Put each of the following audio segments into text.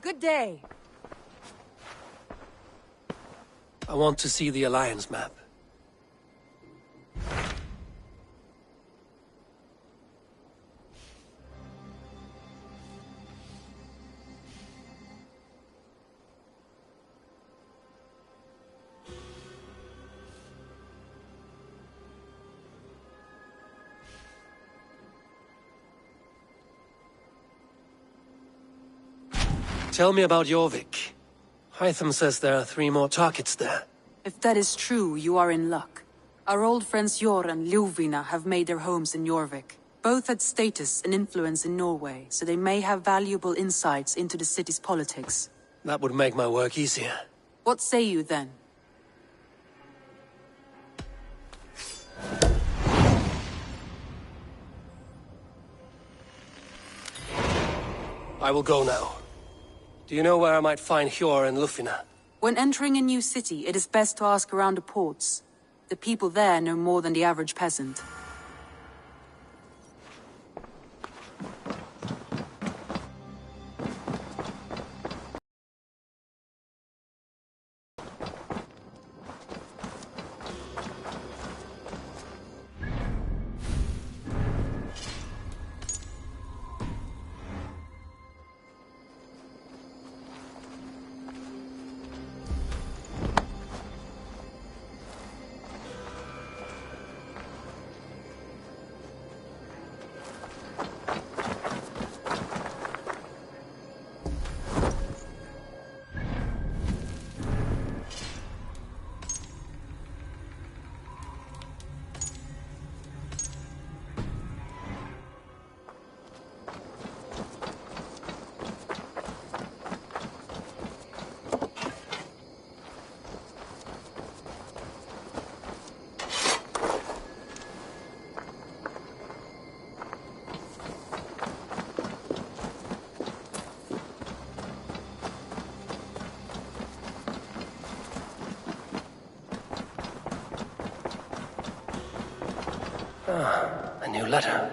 Good day. I want to see the Alliance map. Tell me about Jorvik. Hytham says there are 3 more targets there. If that is true, you are in luck. Our old friends Jor and Ljuvina have made their homes in Jorvik. Both had status and influence in Norway, so they may have valuable insights into the city's politics. That would make my work easier. What say you then? I will go now. Do you know where I might find Hjor and Ljufina? When entering a new city, it is best to ask around the ports. The people there know more than the average peasant. A new letter.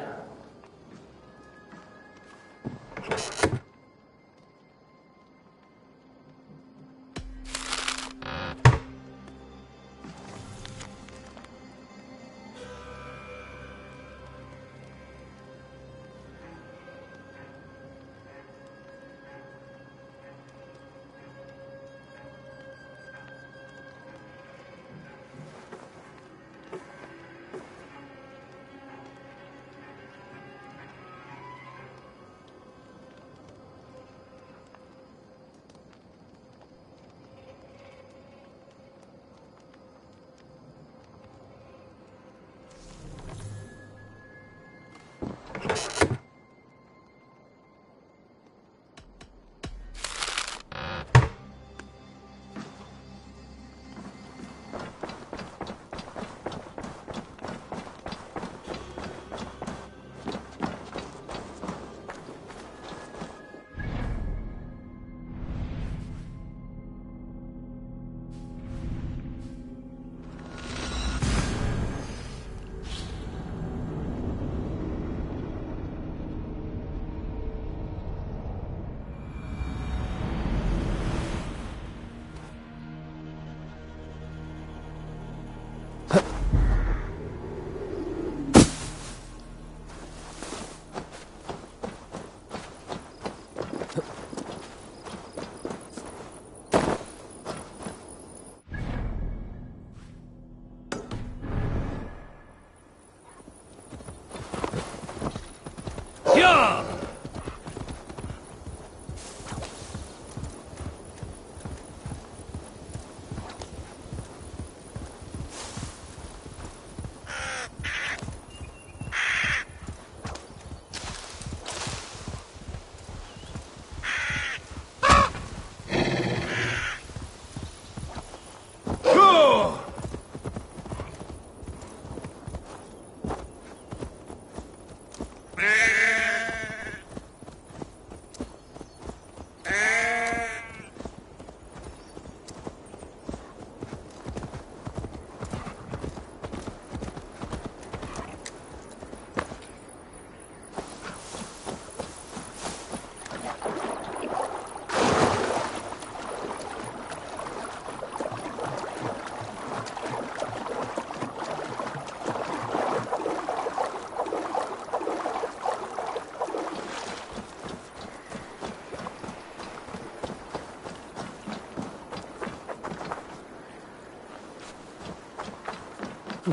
The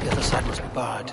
other side must be barred.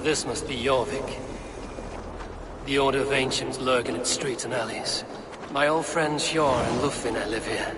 This must be Jorvik. The Order of Ancients lurk in its streets and alleys. My old friends Hjor and Lufvina live here.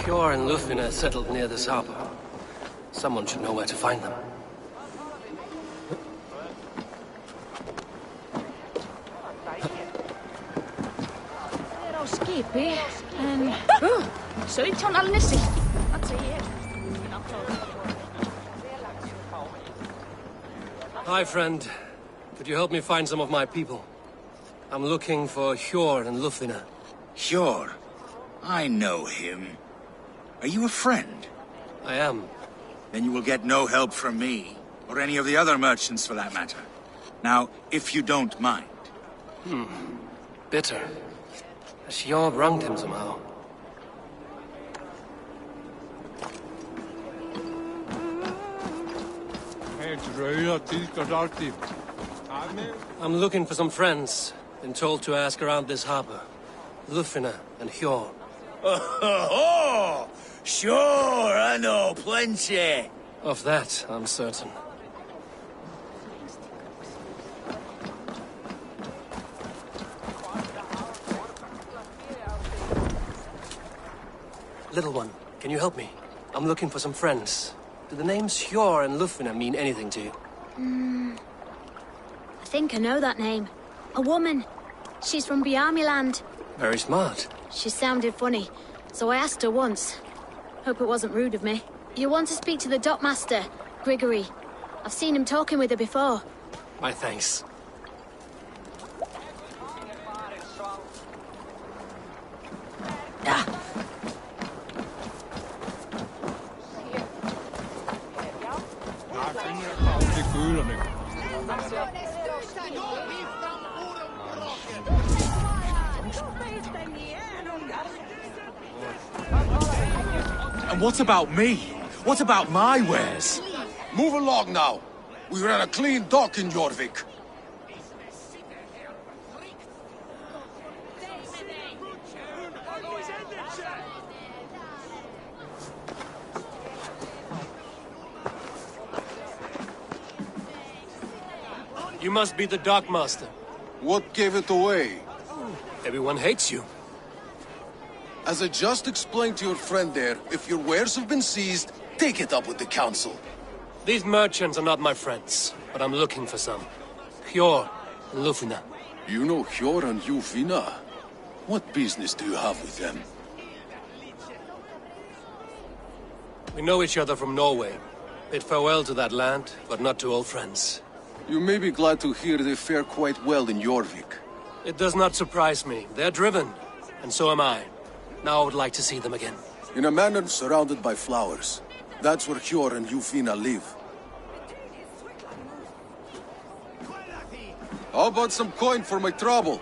Hjor and Lufvina settled near this harbor. Someone should know where to find them. Er á skipi, en 17 alnissi. Hvað segi ég? Hi, friend. Could you help me find some of my people? I'm looking for Hjor and Lufvina. Hjor? I know him. Are you a friend? I am. Then you will get no help from me, or any of the other merchants for that matter. Now, if you don't mind. Bitter. Has Hjor wronged him somehow? I'm looking for some friends. Been told to ask around this harbor. Lufvina and Hjor. Oh, sure, I know plenty. Of that, I'm certain. Little one, can you help me? I'm looking for some friends. Do the names Hjor and Lufvina mean anything to you? I think I know that name. A woman. She's from Biamiland. Very smart. She sounded funny, so I asked her once. Hope it wasn't rude of me. You want to speak to the dockmaster, Grigory. I've seen him talking with her before. My thanks. Ah. And what about me? What about my wares? Move along now. We ran a clean dock in Jorvik. You must be the dockmaster. What gave it away? Everyone hates you. As I just explained to your friend there, if your wares have been seized, take it up with the council. These merchants are not my friends, but I'm looking for some. Hjor and Lufina. You know Hjor and Lufina? What business do you have with them? We know each other from Norway. Bid farewell to that land, but not to old friends. You may be glad to hear they fare quite well in Jorvik. It does not surprise me. They're driven, and so am I. Now I would like to see them again. In a manor surrounded by flowers. That's where Hjor and Lufina live. How about some coin for my trouble?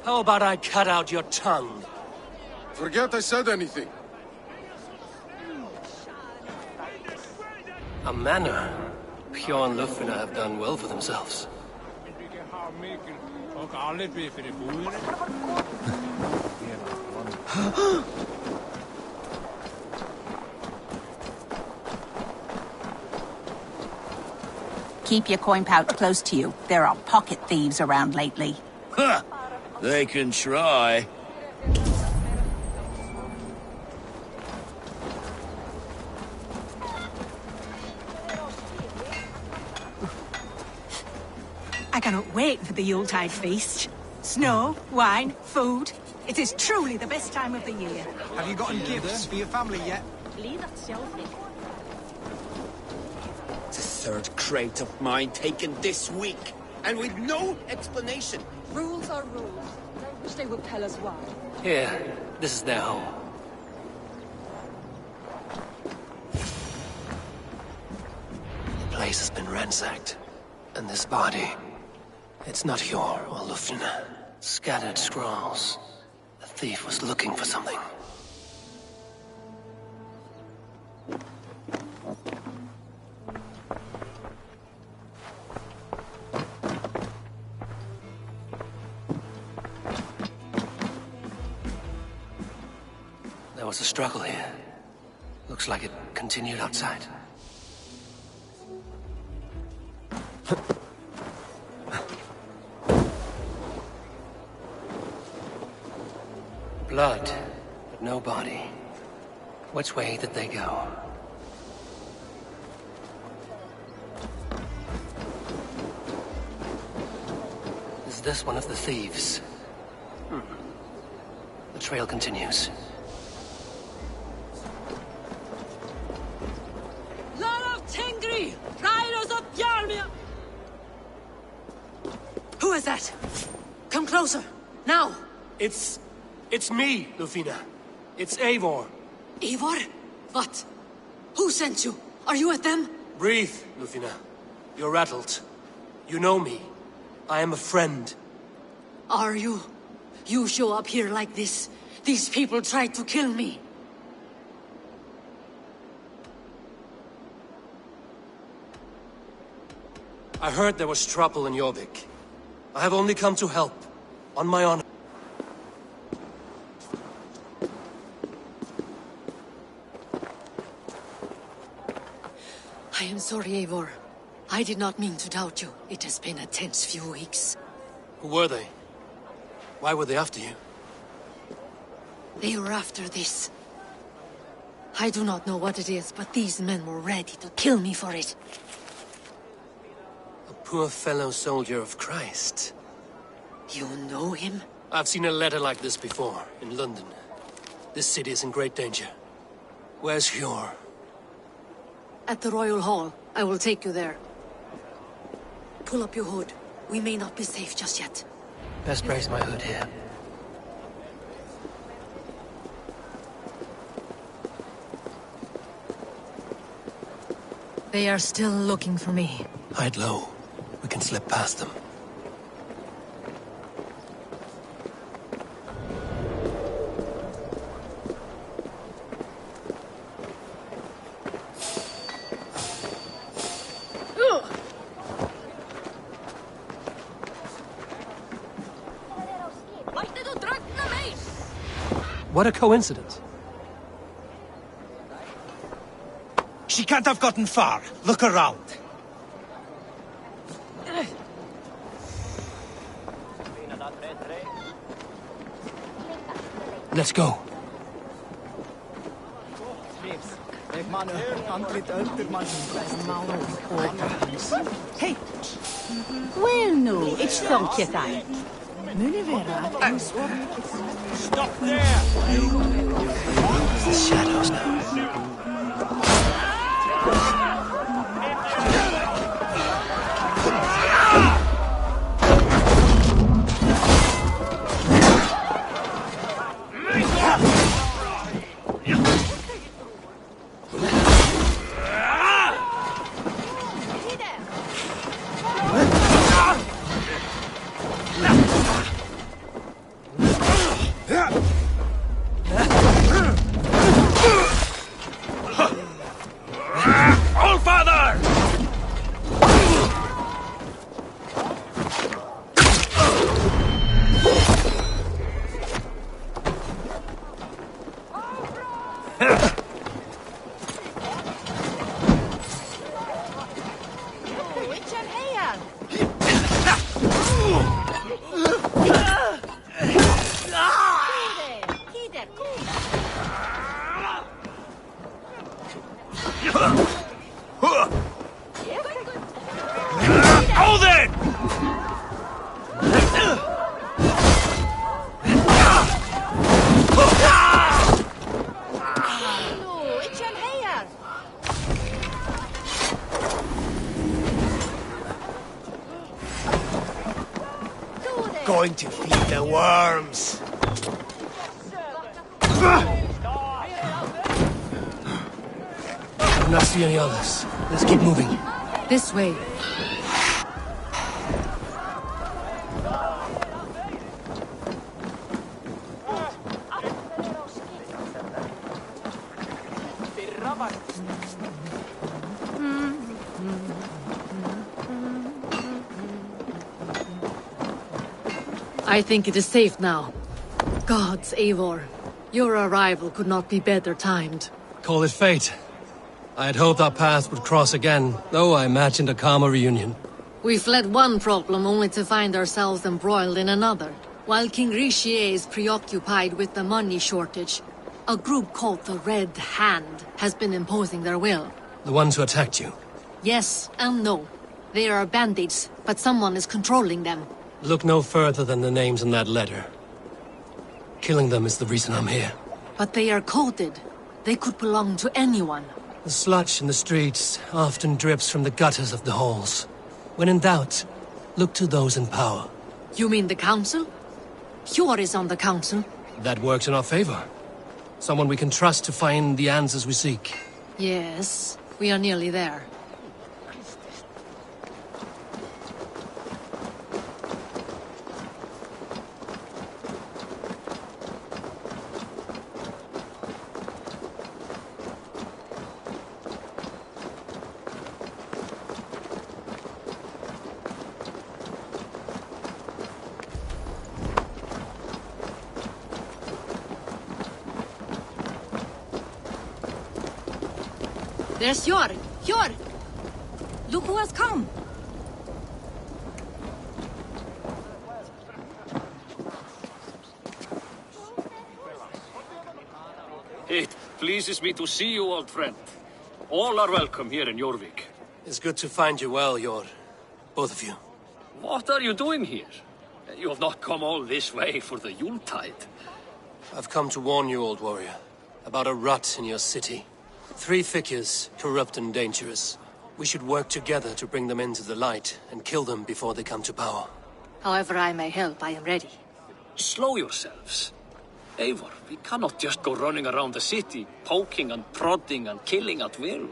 How about I cut out your tongue? Forget I said anything. A manor. Hjor and Lufina have done well for themselves. Keep your coin pouch close to you. There are pocket thieves around lately. Ha! They can try. I cannot wait for the Yuletide feast. Snow, wine, food. It is truly the best time of the year. Have you gotten gifts for your family yet? The third crate of mine taken this week, and with no explanation. Rules are rules. I wish they would tell us why. Here, this is their home. The place has been ransacked. And this body, it's not Hjor or Lufina. Scattered scrolls. The thief was looking for something. There was a struggle here. Looks like it continued outside. Blood, but no body. Which way did they go? Is this one of the thieves? The trail continues. Who is that? Come closer, now! It's me, Lufina. It's Eivor. Eivor? What? Who sent you? Are you with them? Breathe, Lufina. You're rattled. You know me. I am a friend. Are you? You show up here like this. These people tried to kill me. I heard there was trouble in Jorvik. I have only come to help. On my honor. I am sorry, Eivor. I did not mean to doubt you. It has been a tense few weeks. Who were they? Why were they after you? They were after this. I do not know what it is, but these men were ready to kill me for it. A poor fellow soldier of Christ. You know him? I've seen a letter like this before, in London. This city is in great danger. Where's Hjor? At the Royal Hall. I will take you there. Pull up your hood. We may not be safe just yet. Best brace my hood here. They are still looking for me. Hide low. We can slip past them. What a coincidence. She can't have gotten far. Look around. Let's go. Hey! Well, no, it's funky time. Stop there! The shadows now. Going to feed the worms. I do not see any others. Let's keep moving. This way. I think it is safe now. Gods, Eivor. Your arrival could not be better timed. Call it fate. I had hoped our paths would cross again, though I imagined a calmer reunion. We fled one problem only to find ourselves embroiled in another. While King Richier is preoccupied with the money shortage, a group called the Red Hand has been imposing their will. The ones who attacked you? Yes and no. They are bandits, but someone is controlling them. Look no further than the names in that letter. Killing them is the reason I'm here. But they are coded. They could belong to anyone. The sludge in the streets often drips from the gutters of the halls. When in doubt, look to those in power. You mean the council? Hjor is on the council. That works in our favor. Someone we can trust to find the answers we seek. Yes, we are nearly there. There's Hjor! Hjor! Look who has come! It pleases me to see you, old friend. All are welcome here in Jorvik. It's good to find you well, Hjor. Both of you. What are you doing here? You have not come all this way for the Yuletide. I've come to warn you, old warrior, about a rot in your city. 3 figures, corrupt and dangerous. We should work together to bring them into the light and kill them before they come to power. However I may help, I am ready. Slow yourselves. Eivor, we cannot just go running around the city, poking and prodding and killing at will.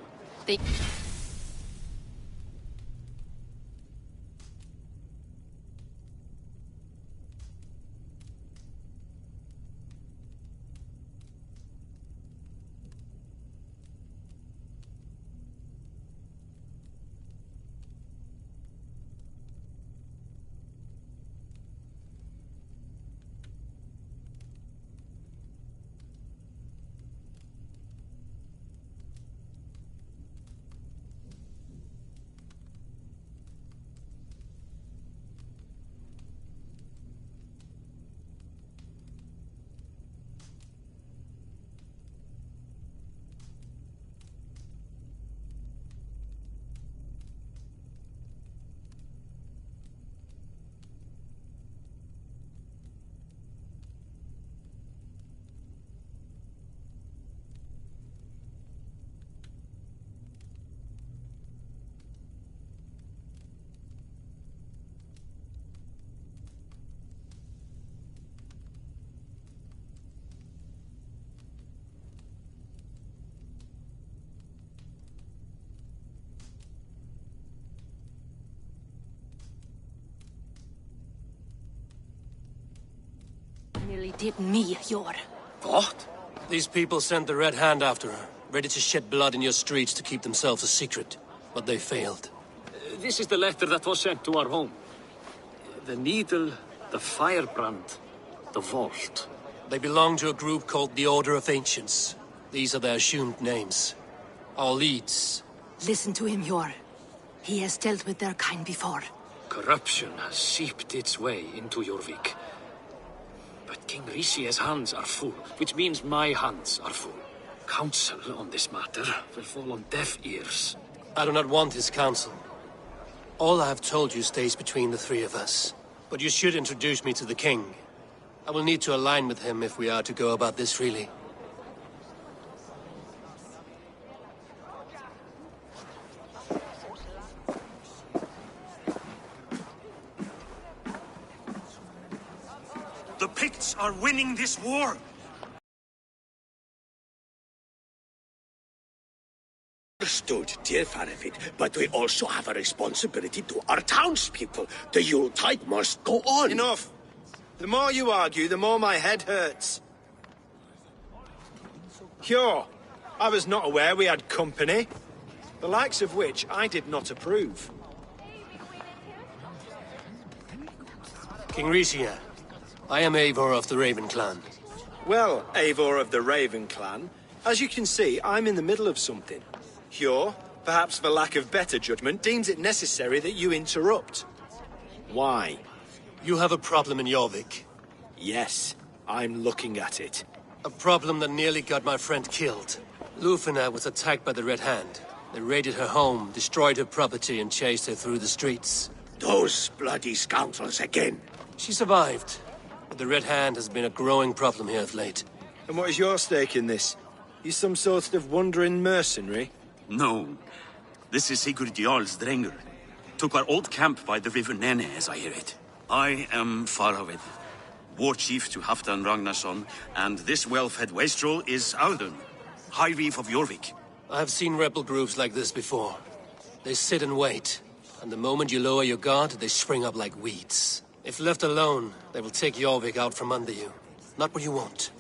Nearly did me, Yor. What? These people sent the Red Hand after her, ready to shed blood in your streets to keep themselves a secret. But they failed. This is the letter that was sent to our home. The needle, the firebrand, the vault. They belong to a group called the Order of Ancients. These are their assumed names. Our leads. Listen to him, Yor. He has dealt with their kind before. Corruption has seeped its way into Jorvik. But King Rishi's hands are full, which means my hands are full. Counsel on this matter will fall on deaf ears. I do not want his counsel. All I have told you stays between the 3 of us. But you should introduce me to the king. I will need to align with him if we are to go about this freely. The Picts are winning this war! Understood, dear Faravid, but we also have a responsibility to our townspeople. The Yuletide must go on. Enough! The more you argue, the more my head hurts. Cure, I was not aware we had company, the likes of which I did not approve. King Rishia, I am Eivor of the Raven Clan. Well, Eivor of the Raven Clan, as you can see, I'm in the middle of something. Cure, perhaps for lack of better judgment, deems it necessary that you interrupt. Why? You have a problem in Jorvik. Yes, I'm looking at it. A problem that nearly got my friend killed. Lufina was attacked by the Red Hand. They raided her home, destroyed her property, and chased her through the streets. Those bloody scoundrels again. She survived, but the Red Hand has been a growing problem here of late. And what is your stake in this? You some sort of wandering mercenary? No. This is Sigurd Jarl's Drenger. Took our old camp by the river Nene, as I hear it. I am Faravid, war chief to Halfdan Ragnarsson, and this well-fed wastrel is Audun, High Reef of Jorvik. I have seen rebel groups like this before. They sit and wait, and the moment you lower your guard, they spring up like weeds. If left alone, they will take Jorvik out from under you. Not what you want.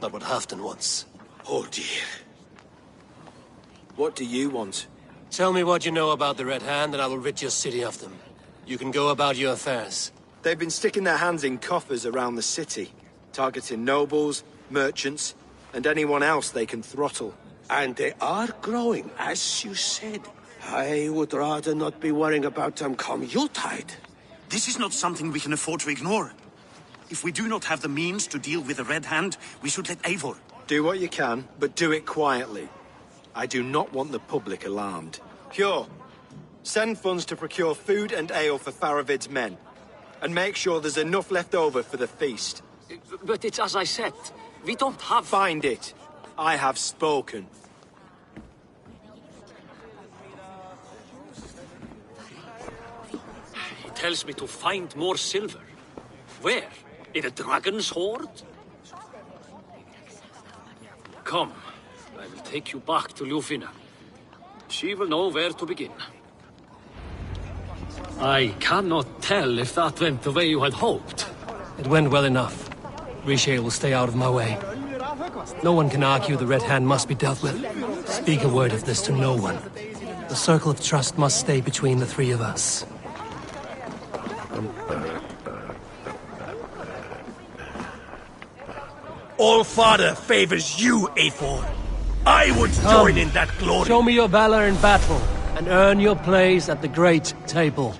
Not what Halfdan wants. Oh dear. What do you want? Tell me what you know about the Red Hand, and I will rid your city of them. You can go about your affairs. They've been sticking their hands in coffers around the city, targeting nobles, merchants, and anyone else they can throttle. And they are growing, as you said. I would rather not be worrying about them come Yuletide. This is not something we can afford to ignore. If we do not have the means to deal with the Red Hand, we should let Eivor. Do what you can, but do it quietly. I do not want the public alarmed. Cure, send funds to procure food and ale for Faravid's men. And make sure there's enough left over for the feast. But it's as I said. We don't have... Find it. I have spoken. He tells me to find more silver. Where? In a dragon's hoard? Come. I will take you back to Ljufina. She will know where to begin. I cannot tell if that went the way you had hoped. It went well enough. Riche will stay out of my way. No one can argue the Red Hand must be dealt with. Speak a word of this to no one. The circle of trust must stay between the three of us. All Father favors you, Eivor. I would join in that glory. Show me your valor in battle, and earn your place at the great table.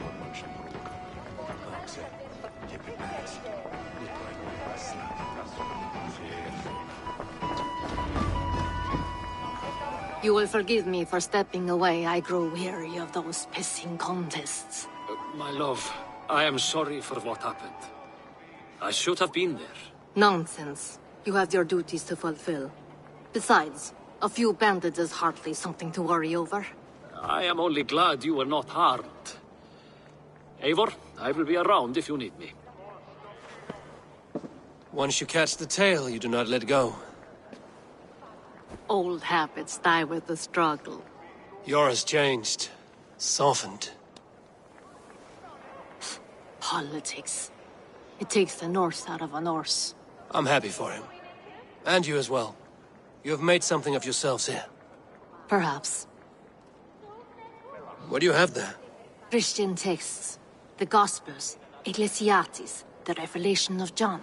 You will forgive me for stepping away. I grow weary of those pissing contests. My love, I am sorry for what happened. I should have been there. Nonsense. You have your duties to fulfill. Besides, a few bandits is hardly something to worry over. I am only glad you were not harmed. Eivor, I will be around if you need me. Once you catch the tail, you do not let go. Old habits die with the struggle. Yours changed. Softened. Politics. It takes the Norse out of a Norse. I'm happy for him. And you as well. You have made something of yourselves here. Perhaps. What do you have there? Christian texts. The Gospels. Ecclesiastes. The Revelation of John.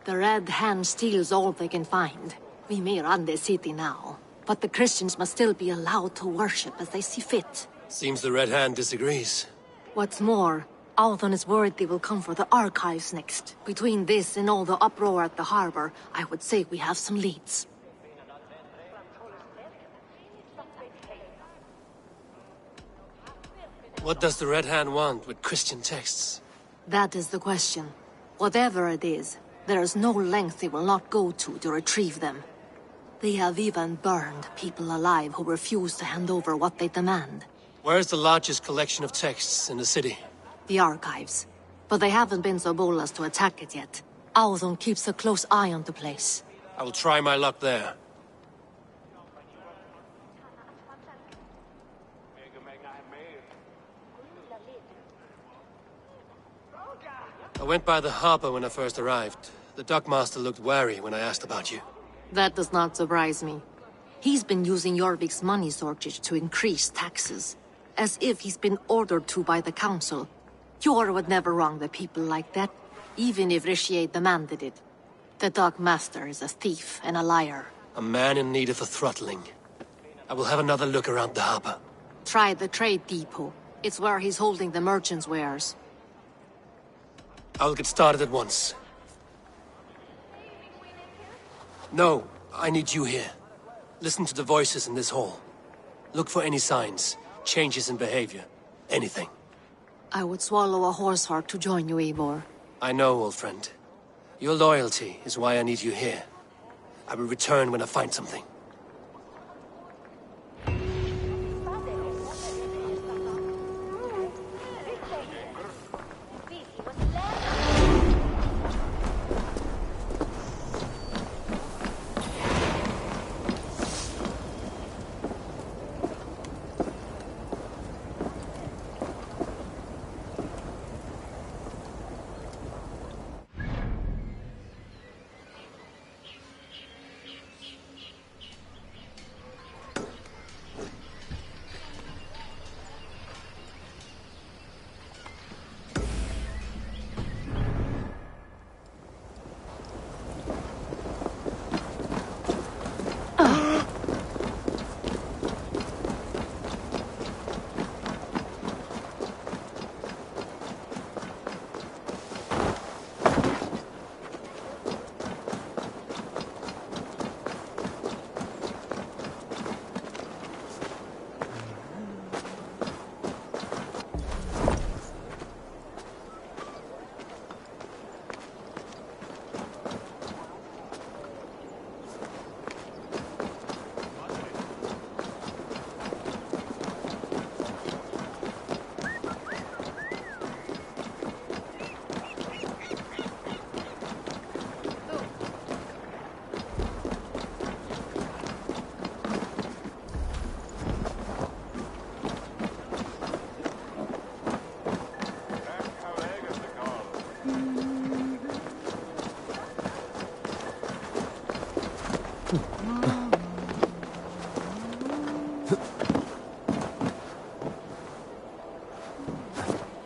The Red Hand steals all they can find. We may run the city now, but the Christians must still be allowed to worship as they see fit. Seems the Red Hand disagrees. What's more, Althon is worried they will come for the archives next. Between this and all the uproar at the harbor, I would say we have some leads. What does the Red Hand want with Christian texts? That is the question. Whatever it is, there is no length they will not go to retrieve them. They have even burned people alive who refuse to hand over what they demand. Where's the largest collection of texts in the city? The archives. But they haven't been so bold as to attack it yet. Althon keeps a close eye on the place. I will try my luck there. I went by the harbor when I first arrived. The dockmaster looked wary when I asked about you. That does not surprise me. He's been using Jorvik's money shortage to increase taxes. As if he's been ordered to by the council. Hjor would never wrong the people like that, even if Richier demanded it. The dockmaster is a thief and a liar. A man in need of a throttling. I will have another look around the harbor. Try the trade depot. It's where he's holding the merchants' wares. I'll get started at once. No, I need you here. Listen to the voices in this hall. Look for any signs, changes in behavior, anything. I would swallow a horse heart to join you, Eivor. I know, old friend. Your loyalty is why I need you here. I will return when I find something.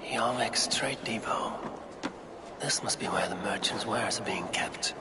Jorvik's trade depot. This must be where the merchants' wares are being kept.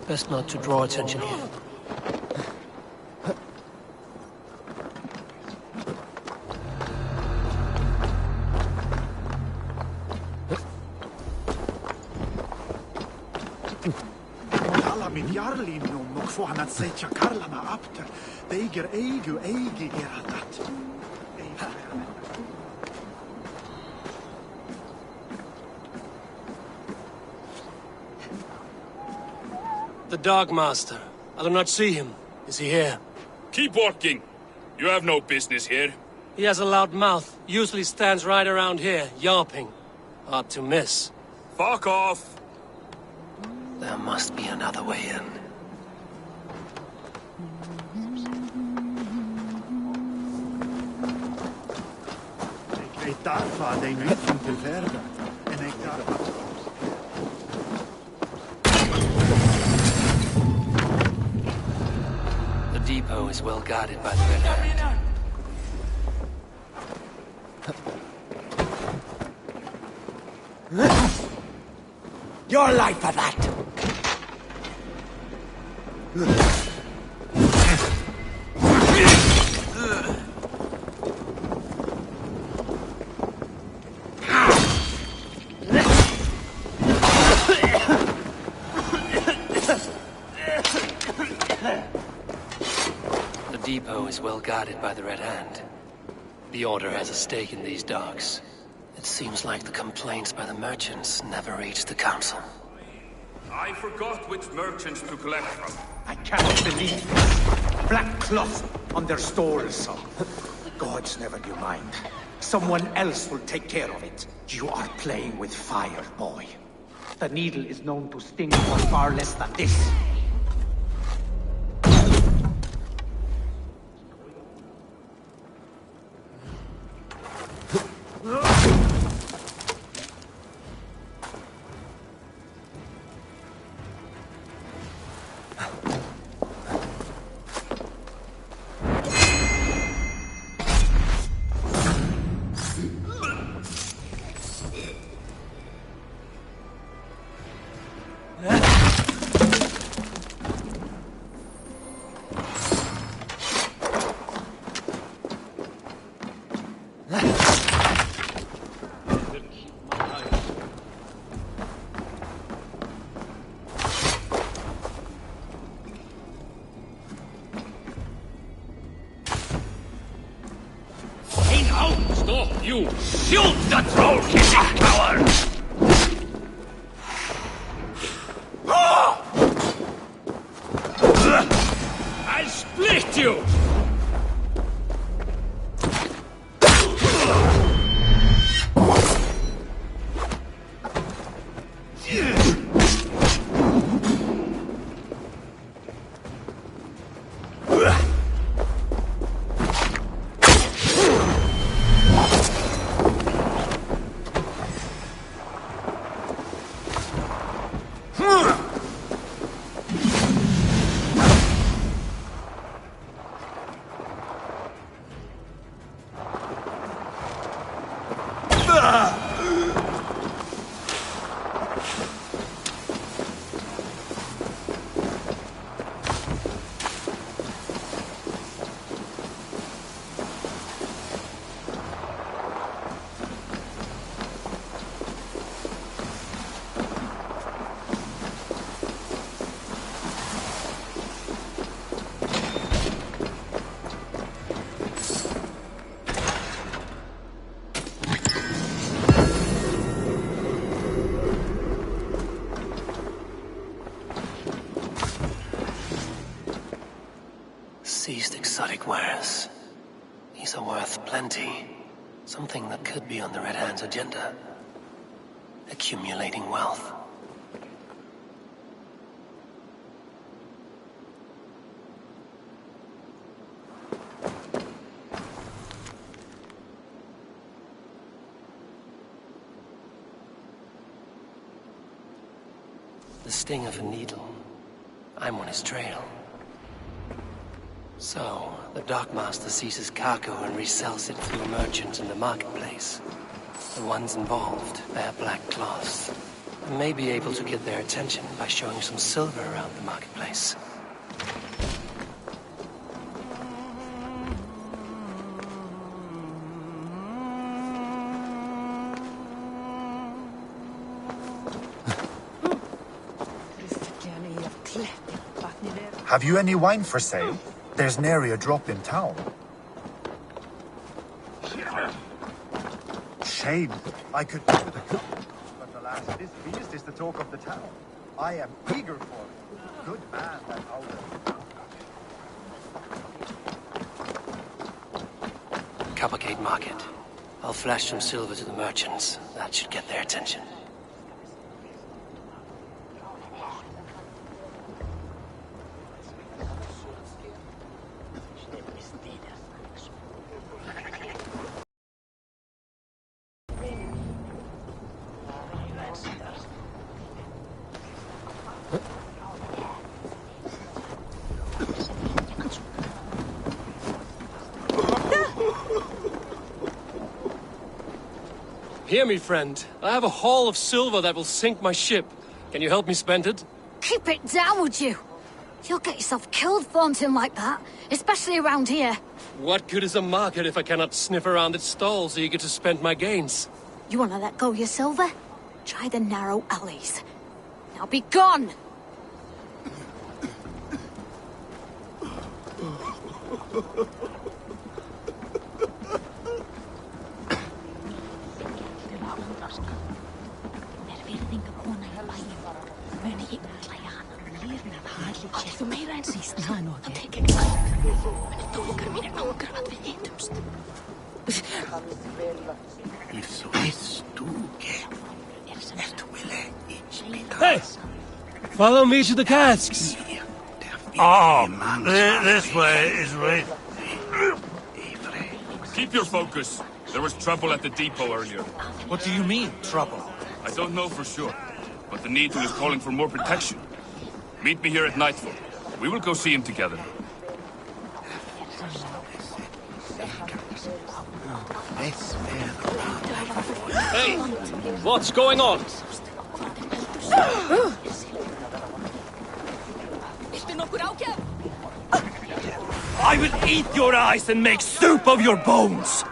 Best not to draw attention here. Alla min jarlin om och få han att säga karlarna apter. Eiger eigi geraldat. The Dog Master. I do not see him. Is he here? Keep walking. You have no business here. He has a loud mouth. Usually stands right around here, yawping. Hard to miss. Fuck off! There must be another way in. Ik weet daarvan de niet van te verder. En ik daarvan... The depot is well guarded by the Red Hand. Your life for that! The depot is well guarded by the Red Hand. The Order has a stake in these docks. It seems like the complaints by the merchants never reached the Council. I forgot which merchants to collect from. I cannot believe this. Black cloth on their stores. Gods, never you mind. Someone else will take care of it. You are playing with fire, boy. The needle is known to sting for far less than this. Stop, you! Shoot the troll-kissing coward! I'll split you! Seized exotic wares. These are worth plenty. Something that could be on the Red Hand's agenda. Accumulating wealth. The sting of a needle. I'm on his trail. So, the dockmaster seizes cargo and resells it through merchants in the marketplace. The ones involved bear black cloths. I may be able to get their attention by showing some silver around the marketplace. Have you any wine for sale? There's nary a drop in town. Shame. I could do with a cup. But alas, this feast is the talk of the town. I am eager for it. Good man, that Alder. Coppergate Market. I'll flash some silver to the merchants. That should get their attention. Hear me, friend. I have a haul of silver that will sink my ship. Can you help me spend it? Keep it down, would you? You'll get yourself killed flaunting like that, especially around here. What good is a market if I cannot sniff around its stalls eager to spend my gains? You wanna let go your silver? Try the narrow alleys. Now be gone! Hey! Follow me to the casks! This way is right. Keep your focus. There was trouble at the depot earlier. What do you mean, trouble? I don't know for sure, but the Needle is calling for more protection. Meet me here at nightfall. We will go see him together. Hey! What's going on? I will eat your eyes and make soup of your bones!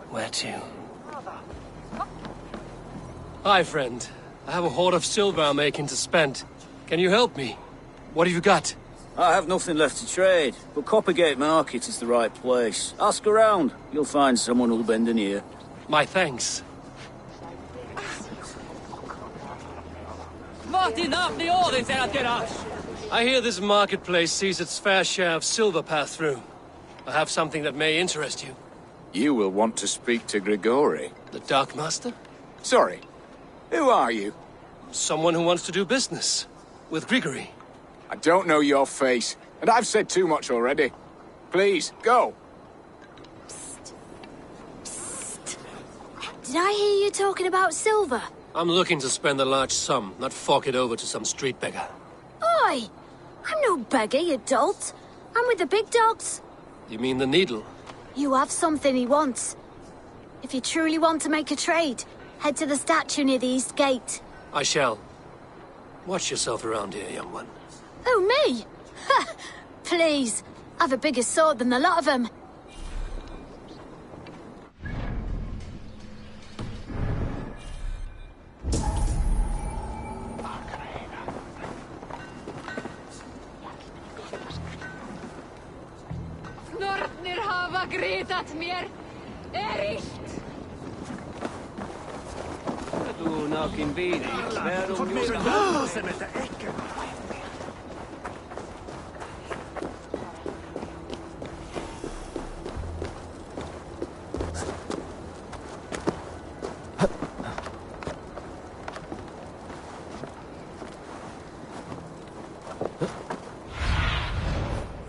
Where to? Hi, friend. I have a hoard of silver I'm making to spend. Can you help me? What have you got? I have nothing left to trade, but Coppergate Market is the right place. Ask around. You'll find someone who'll bend an ear. My thanks. I hear this marketplace sees its fair share of silver pass through. I have something that may interest you. You will want to speak to Grigori. The Dark Master? Sorry. Who are you? Someone who wants to do business. With Grigori. I don't know your face, and I've said too much already. Please, go. Did I hear you talking about silver? I'm looking to spend a large sum, not fork it over to some street beggar. Oi! I'm no beggar, you dolt. I'm with the big dogs. You mean the needle? You have something he wants. If you truly want to make a trade, head to the statue near the east gate. I shall. Watch yourself around here, young one. Oh, me? Ha! Please. I've a bigger sword than the lot of them. Nornir hafa gritat mér. Illt. Du naken vid.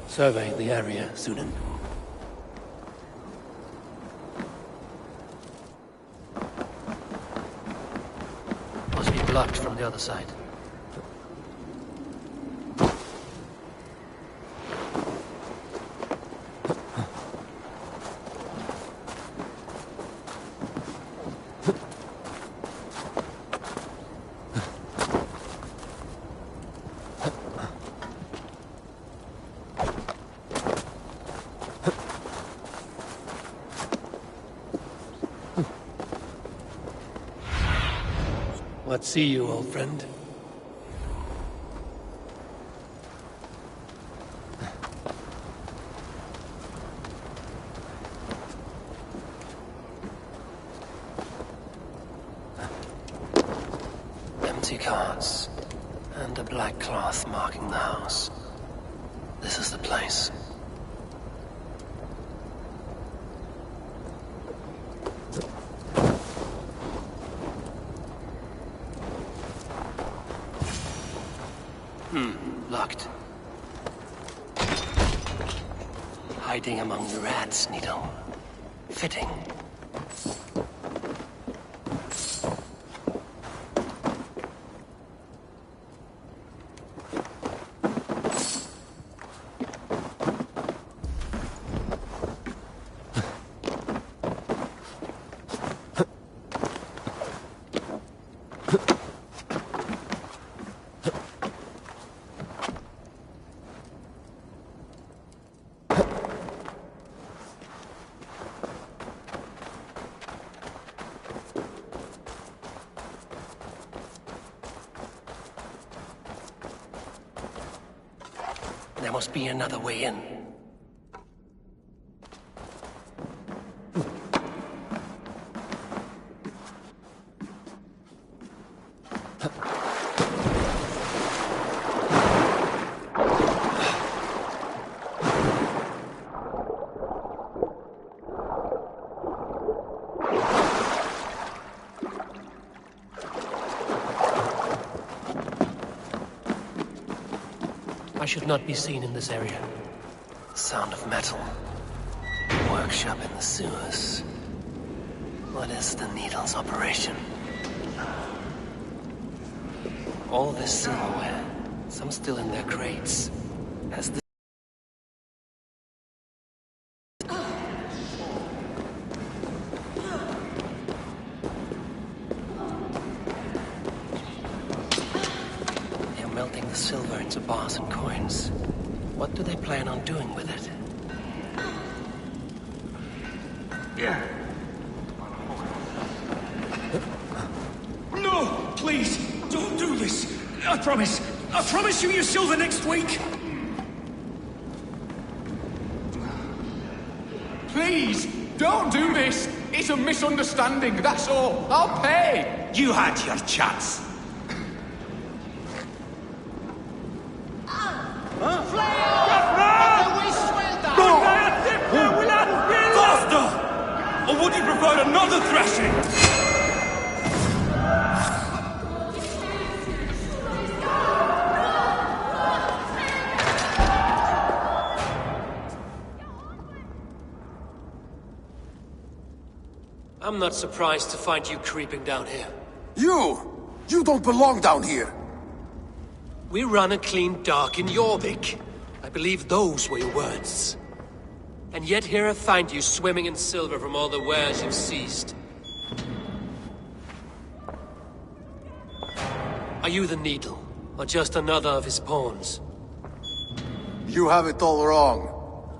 Survey the area, Sudan. Must be blocked from the other side. What see you, old friend? Empty carts, and a black cloth marking the house. This is the place. Locked. Hiding among the rats, Needle. Fitting. There must be another way in. I should not be seen in this area. The sound of metal. Workshop in the sewers. What is the Needle's operation? All this silverware, some still in their crates. Has this... They're melting the silver into bars and coins. What do they plan on doing with it? Yeah. No! Please! Don't do this! I promise you your silver next week! Please! Don't do this! It's a misunderstanding, that's all! I'll pay! You had your chance. the thrashing! I'm not surprised to find you creeping down here. You don't belong down here! We run a clean dock in Jorvik. I believe those were your words. And yet here I find you swimming in silver from all the wares you've seized. Are you the Needle, or just another of his pawns? You have it all wrong.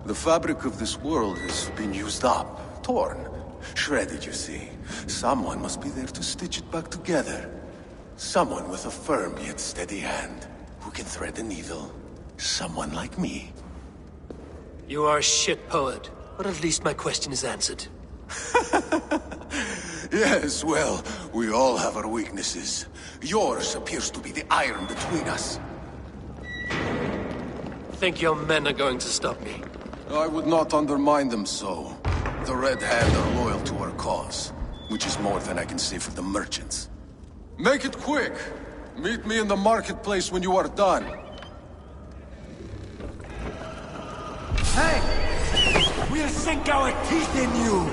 The fabric of this world has been used up, torn, shredded, you see. Someone must be there to stitch it back together. Someone with a firm yet steady hand, who can thread the needle. Someone like me. You are a shit poet, but at least my question is answered. Yes, well, we all have our weaknesses. Yours appears to be the iron between us. Think your men are going to stop me? I would not undermine them so. The Red Hand are loyal to our cause, which is more than I can say for the merchants. Make it quick! Meet me in the marketplace when you are done. Hey! We'll sink our teeth in you!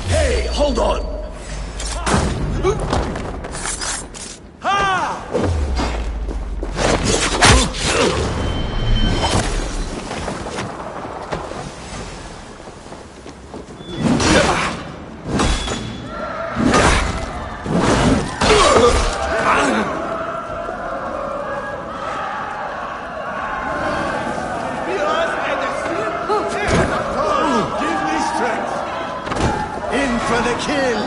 Hey, hold on! For the kill!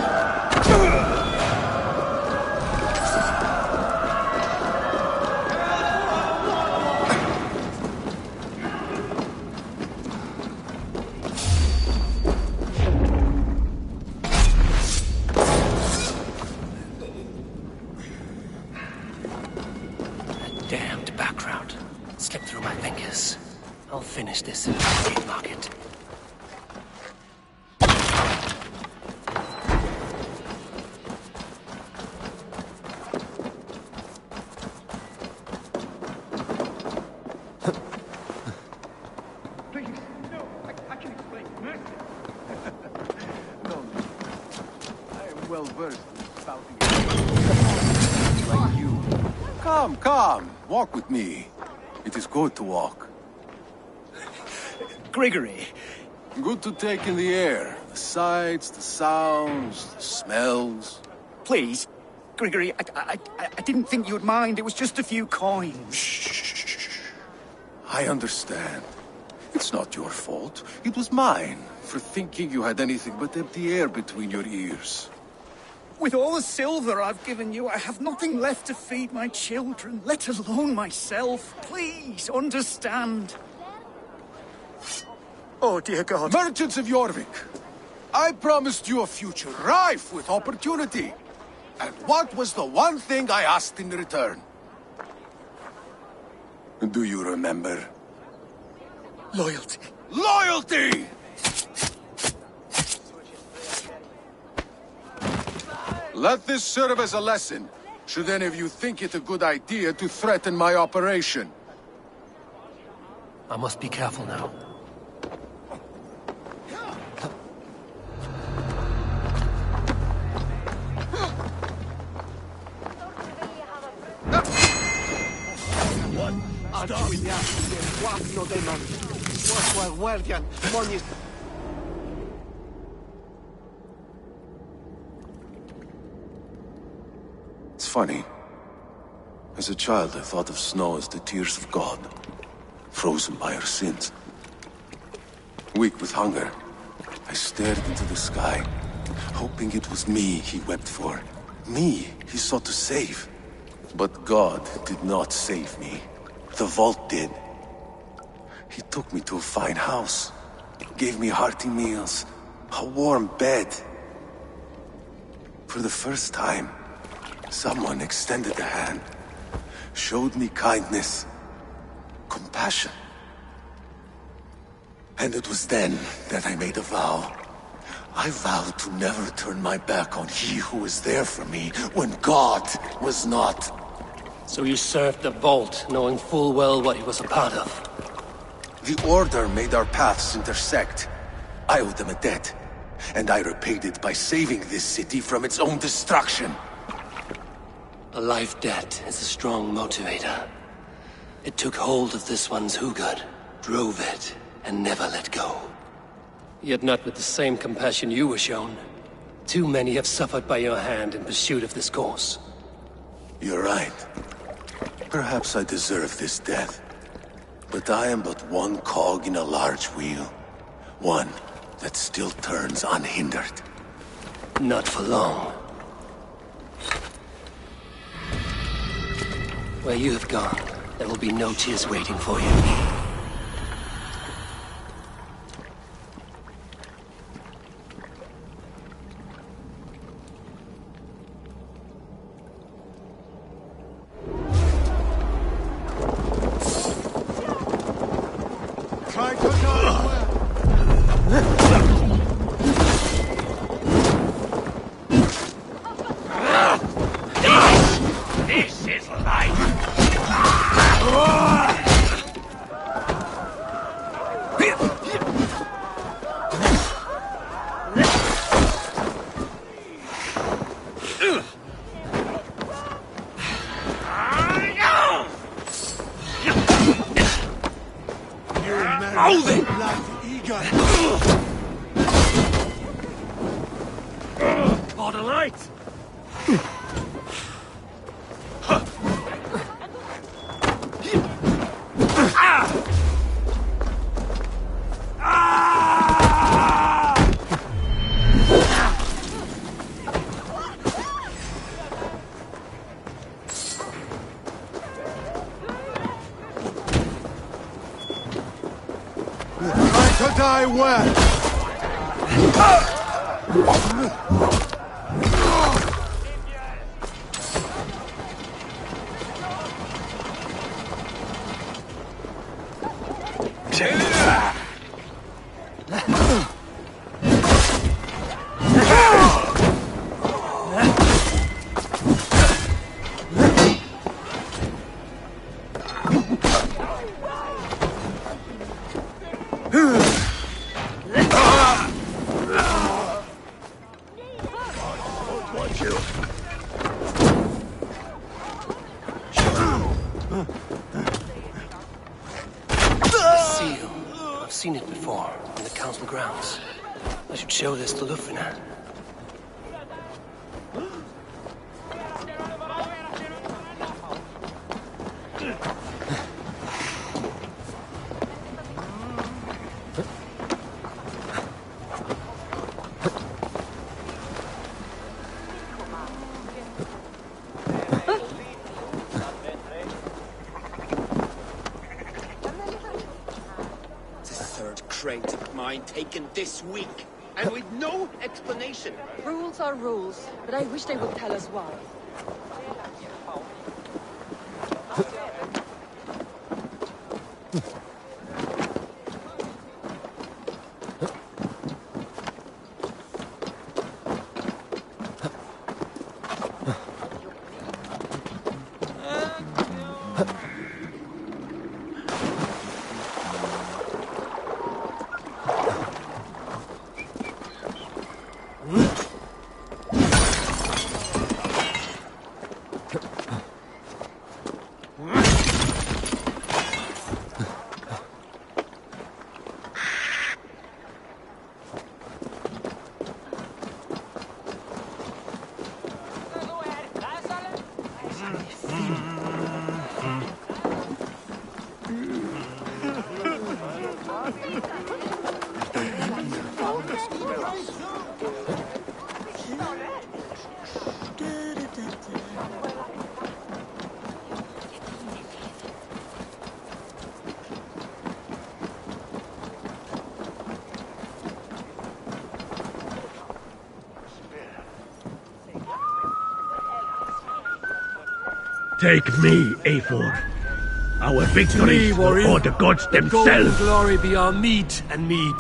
Damned background. Slipped through my fingers. I'll finish this in the market. Well versed in spouting like you. Come, walk with me. It is good to walk. Grigory. Good to take in the air. The sights, the sounds, the smells. Please, Grigory, I didn't think you'd mind. It was just a few coins. Shh. I understand. It's not your fault. It was mine, for thinking you had anything but empty air between your ears. With all the silver I've given you, I have nothing left to feed my children, let alone myself. Please, understand. Oh, dear God. Merchants of Jorvik, I promised you a future rife with opportunity. And what was the one thing I asked in return? Do you remember? Loyalty. Loyalty! Let this serve as a lesson, should any of you think it a good idea to threaten my operation. I must be careful now. It's funny. As a child, I thought of snow as the tears of God. frozen by her sins. Weak with hunger, I stared into the sky, hoping it was me he wept for. Me he sought to save. But God did not save me. The vault did. He took me to a fine house, gave me hearty meals, a warm bed. For the first time, someone extended a hand, showed me kindness, compassion. And it was then that I made a vow. I vowed to never turn my back on he who was there for me when God was not. So you served the Vault, knowing full well what he was a part of. The Order made our paths intersect. I owed them a debt, and I repaid it by saving this city from its own destruction. A life debt is a strong motivator. It took hold of this one's Hugad, drove it, and never let go. Yet not with the same compassion you were shown. Too many have suffered by your hand in pursuit of this cause. You're right. Perhaps I deserve this death. But I am but one cog in a large wheel. One that still turns unhindered. Not for long. Where you have gone, there will be no tears waiting for you. This is life! Moving! For the light! To die well. I've seen it before, in the council grounds. I should show this to Lufina. Crate of mine taken this week, and with no explanation. Rules are rules, but I wish they would tell us why. Take me, Eivor. Our To me, victories will warrior, honor the gods let gold and themselves. glory be our meat and mead.